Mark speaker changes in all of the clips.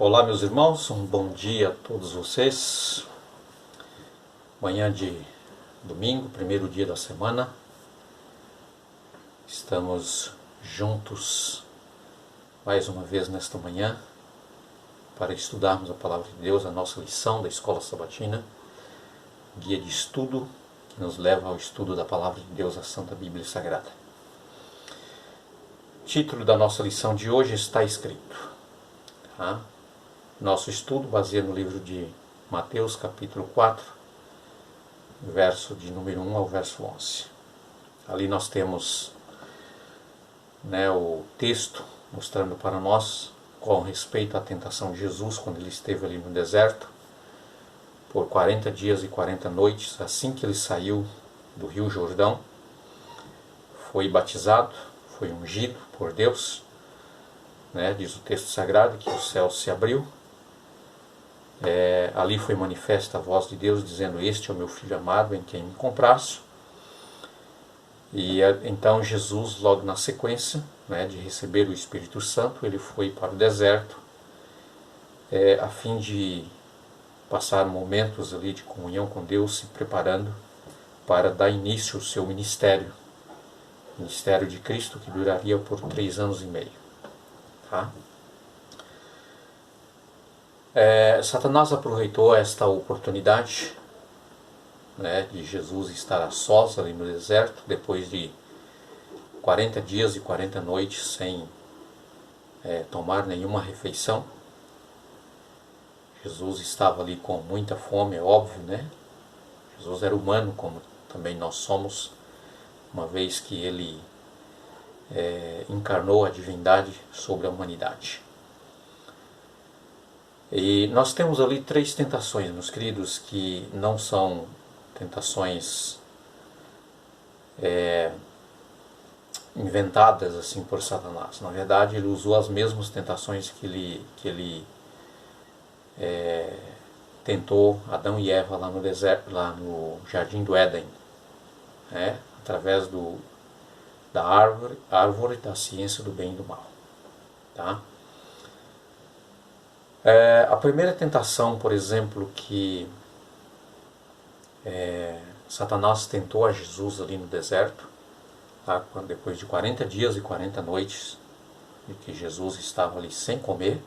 Speaker 1: Olá, meus irmãos, um bom dia a todos vocês. Manhã de domingo, primeiro dia da semana. Estamos juntos mais uma vez nesta manhã para estudarmos a Palavra de Deus, a nossa lição da Escola Sabatina, guia de estudo que nos leva ao estudo da Palavra de Deus, a Santa Bíblia Sagrada. O título da nossa lição de hoje está escrito. Nosso estudo baseia no livro de Mateus, capítulo 4, verso de número 1 ao verso 11. Ali nós temos o texto mostrando para nós com respeito à tentação de Jesus quando ele esteve ali no deserto por 40 dias e 40 noites, assim que ele saiu do Rio Jordão, foi batizado, foi ungido por Deus, diz o texto sagrado que o céu se abriu. Ali foi manifesta a voz de Deus dizendo: "Este é o meu Filho amado em quem me comprazo". E então Jesus, logo na sequência de receber o Espírito Santo, ele foi para o deserto a fim de passar momentos ali de comunhão com Deus, se preparando para dar início ao seu ministério, o ministério de Cristo, que duraria por 3 anos e meio. Satanás aproveitou esta oportunidade de Jesus estar a sós ali no deserto, depois de 40 dias e 40 noites sem tomar nenhuma refeição. Jesus estava ali com muita fome, é óbvio, Jesus era humano, como também nós somos, uma vez que ele encarnou a divindade sobre a humanidade. E nós temos ali 3 tentações, meus queridos, que não são tentações inventadas assim por Satanás. Na verdade, ele usou as mesmas tentações que ele tentou Adão e Eva lá no deserto, lá no Jardim do Éden, através da árvore da ciência do bem e do mal. A primeira tentação, por exemplo, que Satanás tentou a Jesus ali no deserto, depois de 40 dias e 40 noites, de que Jesus estava ali sem comer,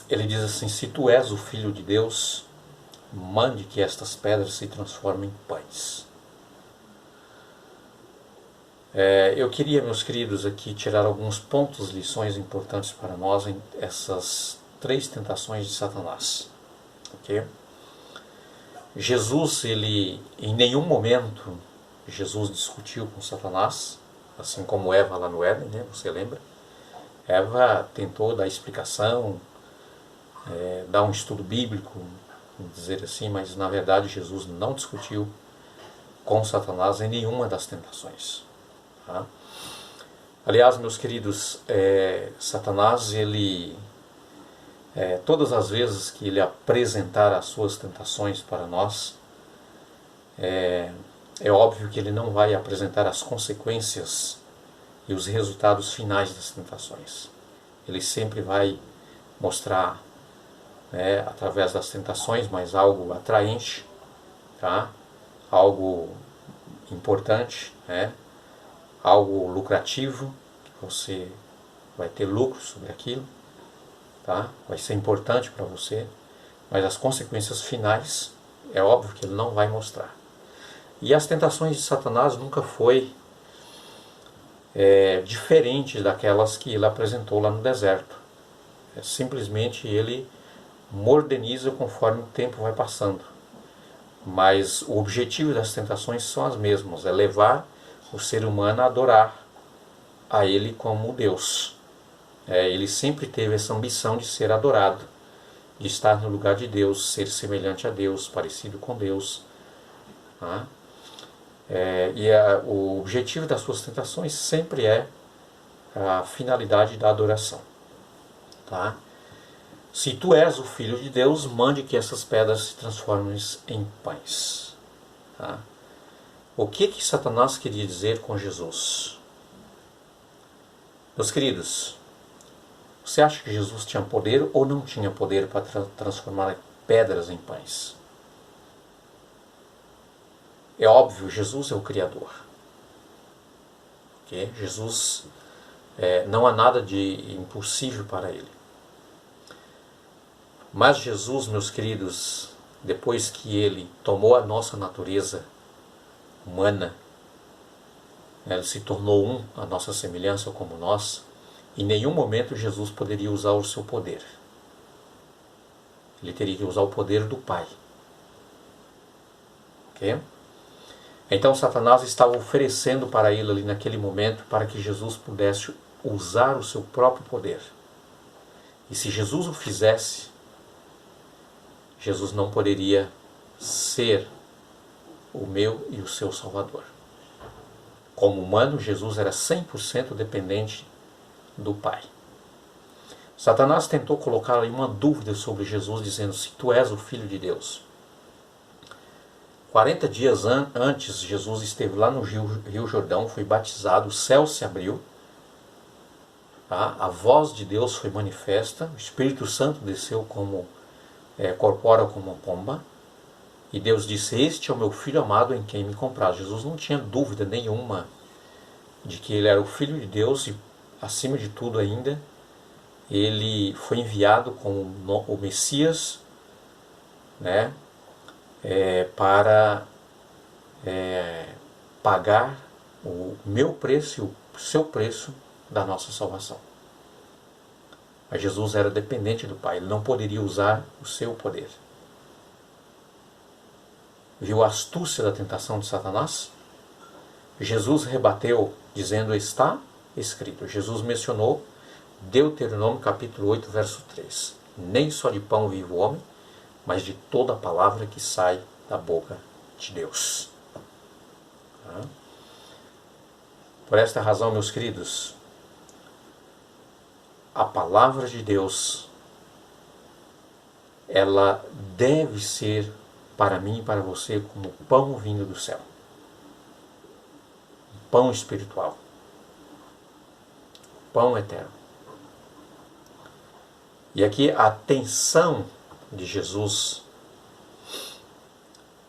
Speaker 1: ele diz assim: "Se tu és o Filho de Deus, mande que estas pedras se transformem em pães". Eu queria, meus queridos, aqui tirar alguns pontos, lições importantes para nós em essas 3 tentações de Satanás. Jesus, em nenhum momento, Jesus discutiu com Satanás, assim como Eva lá no Éden, você lembra? Eva tentou dar explicação, dar um estudo bíblico, vamos dizer assim, mas na verdade Jesus não discutiu com Satanás em nenhuma das tentações. Aliás, meus queridos, Satanás, todas as vezes que ele apresentar as suas tentações para nós, é óbvio que ele não vai apresentar as consequências e os resultados finais das tentações. Ele sempre vai mostrar, através das tentações, mas algo atraente, algo importante, algo lucrativo, que você vai ter lucro sobre aquilo, vai ser importante para você, mas as consequências finais é óbvio que ele não vai mostrar. E as tentações de Satanás nunca foi diferente daquelas que ele apresentou lá no deserto. Simplesmente ele moderniza conforme o tempo vai passando, mas o objetivo das tentações são as mesmas, é levar o ser humano a adorar a ele como Deus. Ele sempre teve essa ambição de ser adorado, de estar no lugar de Deus, ser semelhante a Deus, parecido com Deus. O objetivo das suas tentações sempre é a finalidade da adoração. Se tu és o Filho de Deus, mande que essas pedras se transformem em pães. O que Satanás queria dizer com Jesus? Meus queridos, Você acha que Jesus tinha poder ou não tinha poder para transformar pedras em pães? É óbvio, Jesus é o Criador. Okay? Jesus, não há nada de impossível para ele. Mas Jesus, meus queridos, depois que ele tomou a nossa natureza humana, ele se tornou a nossa semelhança como nós, em nenhum momento Jesus poderia usar o seu poder. Ele teria que usar o poder do Pai. Ok? Então Satanás estava oferecendo para ele ali naquele momento para que Jesus pudesse usar o seu próprio poder. E se Jesus o fizesse, Jesus não poderia ser o meu e o seu Salvador. Como humano, Jesus era 100% dependente do Pai. Satanás tentou colocar ali uma dúvida sobre Jesus, dizendo: se tu és o Filho de Deus. 40 dias antes, Jesus esteve lá no Rio Jordão, foi batizado, o céu se abriu, tá? A voz de Deus foi manifesta, o Espírito Santo desceu corpóreo como uma pomba, e Deus disse: este é o meu Filho amado em quem me compraz. Jesus não tinha dúvida nenhuma de que ele era o Filho de Deus e, acima de tudo ainda, ele foi enviado como o Messias, né, para pagar o meu preço e o seu preço da nossa salvação. Mas Jesus era dependente do Pai, ele não poderia usar o seu poder. Viu a astúcia da tentação de Satanás? Jesus rebateu dizendo: está escrito. Jesus mencionou Deuteronômio capítulo 8, verso 3. Nem só de pão vive o homem, mas de toda a palavra que sai da boca de Deus. Por esta razão, meus queridos, a palavra de Deus, ela deve ser para mim e para você como pão vindo do céu. Pão espiritual. Pão eterno. E aqui a atenção de Jesus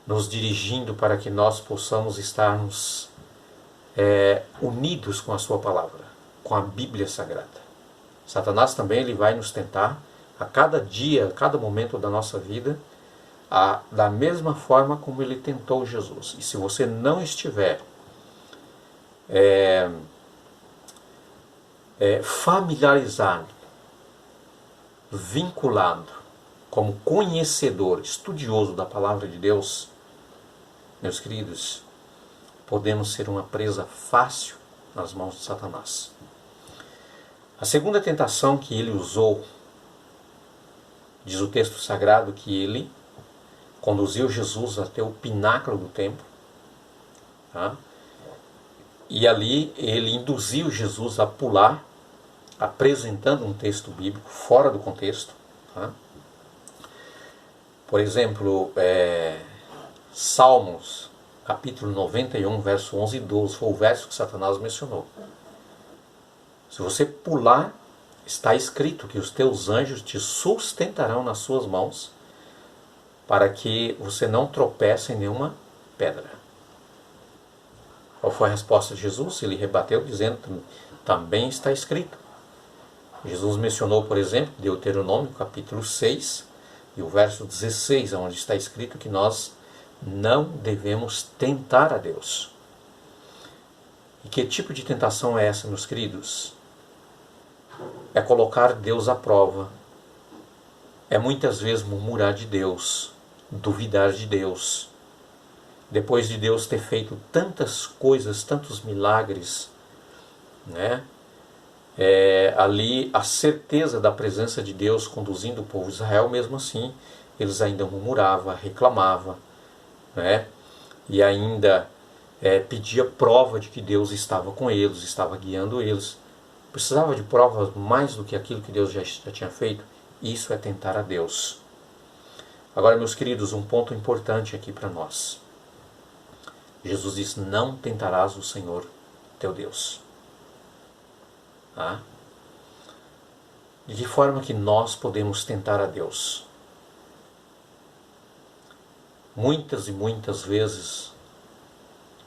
Speaker 1: nos dirigindo para que nós possamos estarmos unidos com a sua palavra, com a Bíblia Sagrada. Satanás também ele vai nos tentar a cada dia, a cada momento da nossa vida, da mesma forma como ele tentou Jesus. E se você não estiver familiarizado, vinculado, como conhecedor, estudioso da palavra de Deus, meus queridos, podemos ser uma presa fácil nas mãos de Satanás. A segunda tentação que ele usou, diz o texto sagrado que ele conduziu Jesus até o pináculo do templo, tá? E ali ele induziu Jesus a pular, apresentando um texto bíblico fora do contexto. Tá? Por exemplo, Salmos, capítulo 91, verso 11 e 12, foi o verso que Satanás mencionou. Se você pular, está escrito que os teus anjos te sustentarão nas suas mãos, para que você não tropece em nenhuma pedra. Qual foi a resposta de Jesus? Ele rebateu dizendo: também está escrito. Jesus mencionou, por exemplo, Deuteronômio capítulo 6 e o verso 16, onde está escrito que nós não devemos tentar a Deus. E que tipo de tentação é essa, meus queridos? É colocar Deus à prova. É muitas vezes murmurar de Deus, duvidar de Deus. Depois de Deus ter feito tantas coisas, tantos milagres, né? Ali a certeza da presença de Deus conduzindo o povo de Israel, mesmo assim, eles ainda murmuravam, reclamavam, né? E ainda pedia prova de que Deus estava com eles, estava guiando eles. Precisava de provas mais do que aquilo que Deus já tinha feito. Isso é tentar a Deus. Agora, meus queridos, um ponto importante aqui para nós. Jesus disse: não tentarás o Senhor teu Deus. Tá? De que forma que nós podemos tentar a Deus? Muitas e muitas vezes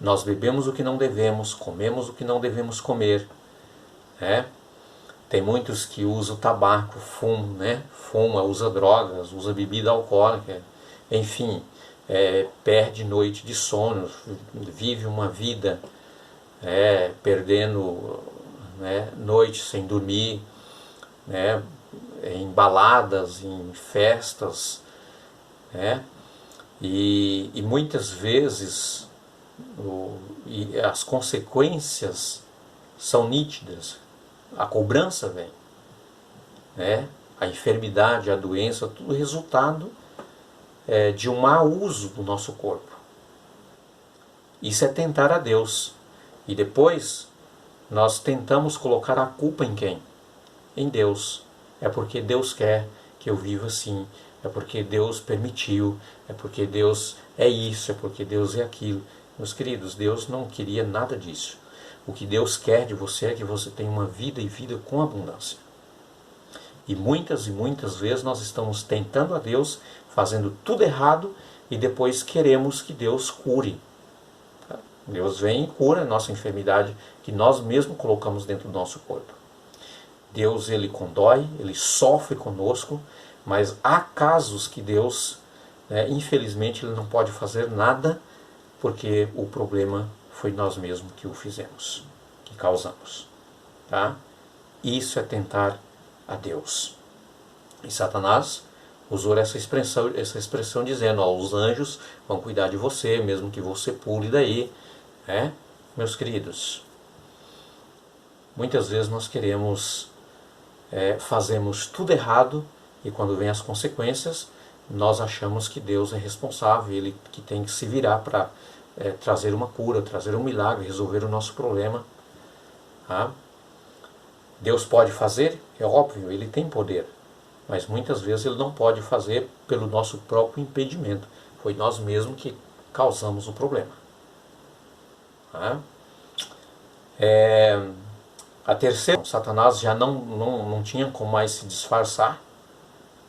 Speaker 1: nós bebemos o que não devemos, comemos o que não devemos comer, né? Tem muitos que usam tabaco, fumam, né? Fuma, usa drogas, usa bebida alcoólica, enfim, perde noite de sono, vive uma vida perdendo, né, noite sem dormir, né, em baladas, em festas, né, e muitas vezes as consequências são nítidas. A cobrança vem, né, a enfermidade, a doença, tudo resultado de um mau uso do nosso corpo. Isso é tentar a Deus. E depois nós tentamos colocar a culpa em quem? Em Deus. É porque Deus quer que eu viva assim, é porque Deus permitiu, é porque Deus é isso, é porque Deus é aquilo. Meus queridos, Deus não queria nada disso. O que Deus quer de você é que você tenha uma vida e vida com abundância. E muitas vezes nós estamos tentando a Deus, fazendo tudo errado e depois queremos que Deus cure. Deus vem e cura a nossa enfermidade que nós mesmos colocamos dentro do nosso corpo. Deus, ele condói, ele sofre conosco, mas há casos que Deus, infelizmente, ele não pode fazer nada porque o problema foi nós mesmos que o fizemos, que causamos. Tá? Isso é tentar a Deus. E Satanás usou essa expressão dizendo, os anjos vão cuidar de você, mesmo que você pule daí. Meus queridos, muitas vezes nós fazemos tudo errado e quando vem as consequências, nós achamos que Deus é responsável, ele que tem que se virar para trazer uma cura, trazer um milagre, resolver o nosso problema. Tá? Deus pode fazer? É óbvio, ele tem poder, mas muitas vezes ele não pode fazer pelo nosso próprio impedimento. Foi nós mesmos que causamos o problema. A terceira, Satanás já não tinha como mais se disfarçar,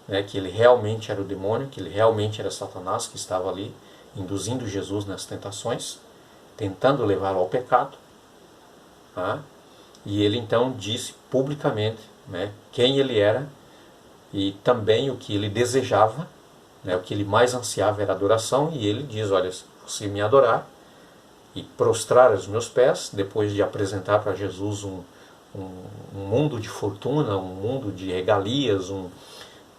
Speaker 1: né, que ele realmente era o demônio, que ele realmente era Satanás que estava ali induzindo Jesus nas tentações, tentando levá-lo ao pecado. E ele então disse publicamente, né, quem ele era e também o que ele desejava, né, o que ele mais ansiava era adoração, e ele diz, olha, se você me adorar e prostrar aos meus pés, depois de apresentar para Jesus um mundo de fortuna, um mundo de regalias, um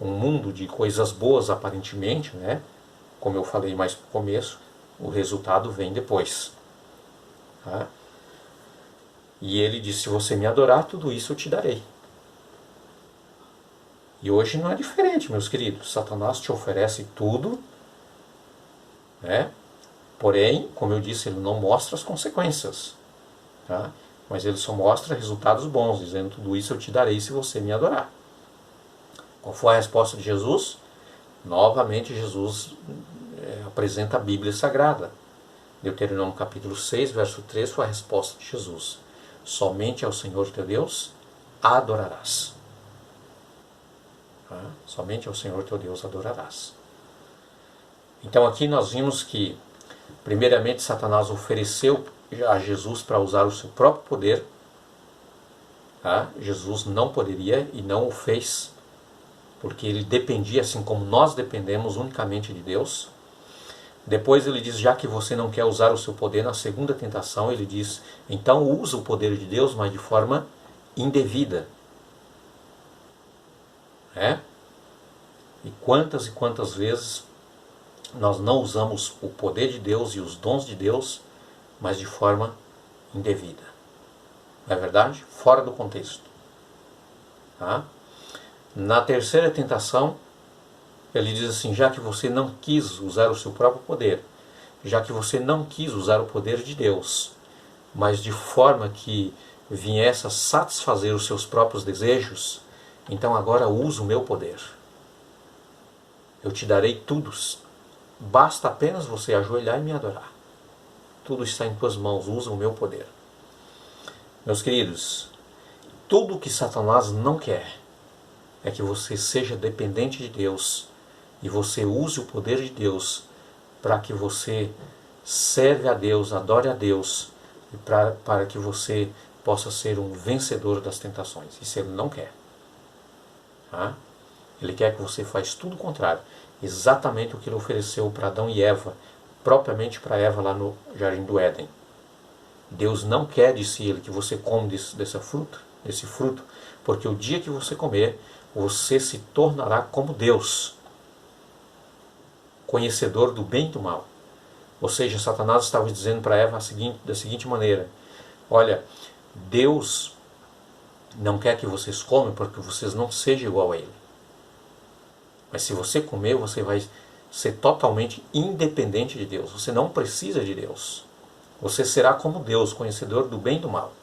Speaker 1: mundo de coisas boas aparentemente, né? Como eu falei mais no começo, o resultado vem depois. Tá? E ele disse, se você me adorar, tudo isso eu te darei. E hoje não é diferente, meus queridos. Satanás te oferece tudo, né? Porém, como eu disse, ele não mostra as consequências, tá? Mas ele só mostra resultados bons, dizendo, tudo isso eu te darei se você me adorar. Qual foi a resposta de Jesus? Novamente Jesus apresenta a Bíblia Sagrada. Deuteronômio capítulo 6, verso 3 foi a resposta de Jesus. Somente ao Senhor teu Deus adorarás. Tá? Somente ao Senhor teu Deus adorarás. Então aqui nós vimos que primeiramente, Satanás ofereceu a Jesus para usar o seu próprio poder. Tá? Jesus não poderia e não o fez, porque ele dependia, assim como nós dependemos, unicamente de Deus. Depois ele diz, já que você não quer usar o seu poder, na segunda tentação ele diz, então usa o poder de Deus, mas de forma indevida. E quantas vezes nós não usamos o poder de Deus e os dons de Deus, mas de forma indevida. Não é verdade? Fora do contexto. Tá? Na terceira tentação, ele diz assim, já que você não quis usar o seu próprio poder, já que você não quis usar o poder de Deus, mas de forma que viesse a satisfazer os seus próprios desejos, então agora usa o meu poder. Eu te darei tudo. Basta apenas você ajoelhar e me adorar. Tudo está em tuas mãos, usa o meu poder. Meus queridos, tudo que Satanás não quer é que você seja dependente de Deus e você use o poder de Deus para que você serve a Deus, adore a Deus e para que você possa ser um vencedor das tentações. Isso Ele não quer. Tá? Ele quer que você faça tudo o contrário. Exatamente o que Ele ofereceu para Adão e Eva, propriamente para Eva lá no Jardim do Éden. Deus não quer, disse Ele, que você come desse fruto, porque o dia que você comer, você se tornará como Deus, conhecedor do bem e do mal. Ou seja, Satanás estava dizendo para Eva da seguinte maneira: olha, Deus não quer que vocês comam porque vocês não sejam igual a Ele. Mas se você comer, você vai ser totalmente independente de Deus. Você não precisa de Deus. Você será como Deus, conhecedor do bem e do mal.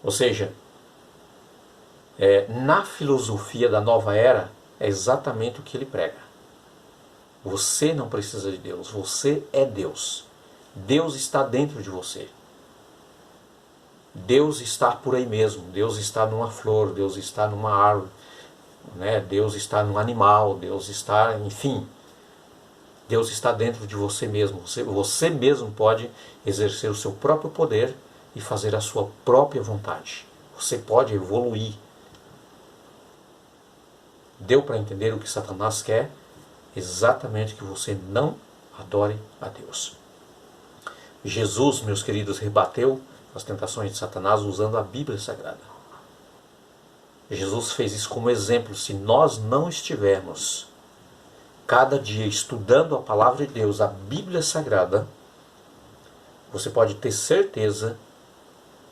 Speaker 1: Ou seja, na filosofia da nova era, é exatamente o que ele prega. Você não precisa de Deus, você é Deus. Deus está dentro de você. Deus está por aí mesmo. Deus está numa flor, Deus está numa árvore, né? Deus está num animal, Deus está, enfim. Deus está dentro de você mesmo. Você mesmo pode exercer o seu próprio poder e fazer a sua própria vontade. Você pode evoluir. Deu para entender o que Satanás quer? Exatamente que você não adore a Deus. Jesus, meus queridos, rebateu as tentações de Satanás usando a Bíblia Sagrada. Jesus fez isso como exemplo. Se nós não estivermos cada dia estudando a palavra de Deus, a Bíblia Sagrada, você pode ter certeza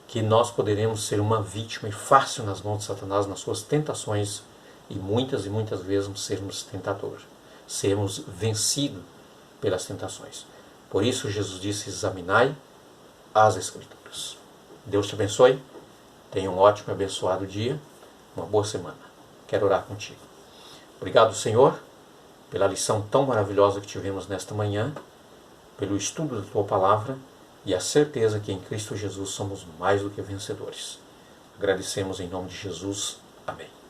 Speaker 1: que nós poderemos ser uma vítima e fácil nas mãos de Satanás, nas suas tentações, e muitas vezes sermos tentadores, sermos vencidos pelas tentações. Por isso Jesus disse: examinai as Escrituras. Deus te abençoe, tenha um ótimo e abençoado dia, uma boa semana. Quero orar contigo. Obrigado, Senhor, pela lição tão maravilhosa que tivemos nesta manhã, pelo estudo da Tua Palavra e a certeza que em Cristo Jesus somos mais do que vencedores. Agradecemos em nome de Jesus. Amém.